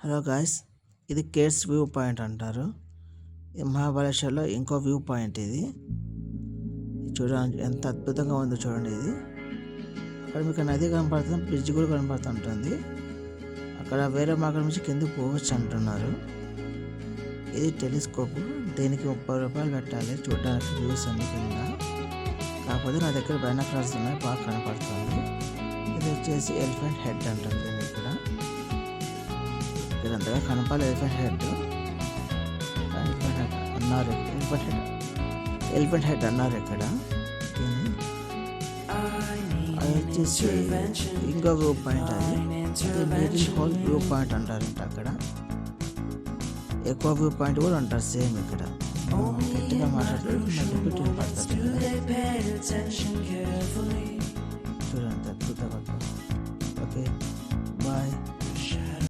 Hello guys, ఇది కేట్స్ view point అంటారు. ఇది మహాబలేశ్వర్లో ఇంకో వ్యూ పాయింట్. ఇది చూడండి ఎంత అద్భుతంగా ఉందో చూడండి. ఇది అక్కడ మీకు నది కనపడుతుంది, బ్రిడ్జ్ కూడా కనపడుతుంటుంది. అక్కడ వేరే మార్గం నుంచి కిందకి పోవచ్చు అంటున్నారు. ఇది టెలిస్కోప్, దీనికి 30 రూపాయలు పెట్టాలి చూడడానికి వ్యూస్ అన్ని కింద. కాకపోతే నా దగ్గర బైనాక్యులర్స్ ఉన్నాయి, బాగా కనపడుతుంది. ఇది వచ్చేసి ఎలిఫెంట్ హెడ్ అంటారు దీన్ని. ఇక్కడ అంతగా కనపాలి ఎలిఫెంట్ హెడ్ అన్నారు. ఎలిఫెంట్ హెడ్ అన్నారు ఇక్కడ. అది వచ్చేసి ఇంకో వ్యూ పాయింట్. అది మిడిల్ హోల్ వ్యూ పాయింట్ అంటారు. అక్కడ ఎక్కువ వ్యూ పాయింట్ కూడా ఉంటారు సేమ్. ఇక్కడ గట్టిగా మాట్లాడుతుంది చూడండి అద్భుతంగా. Okay bye.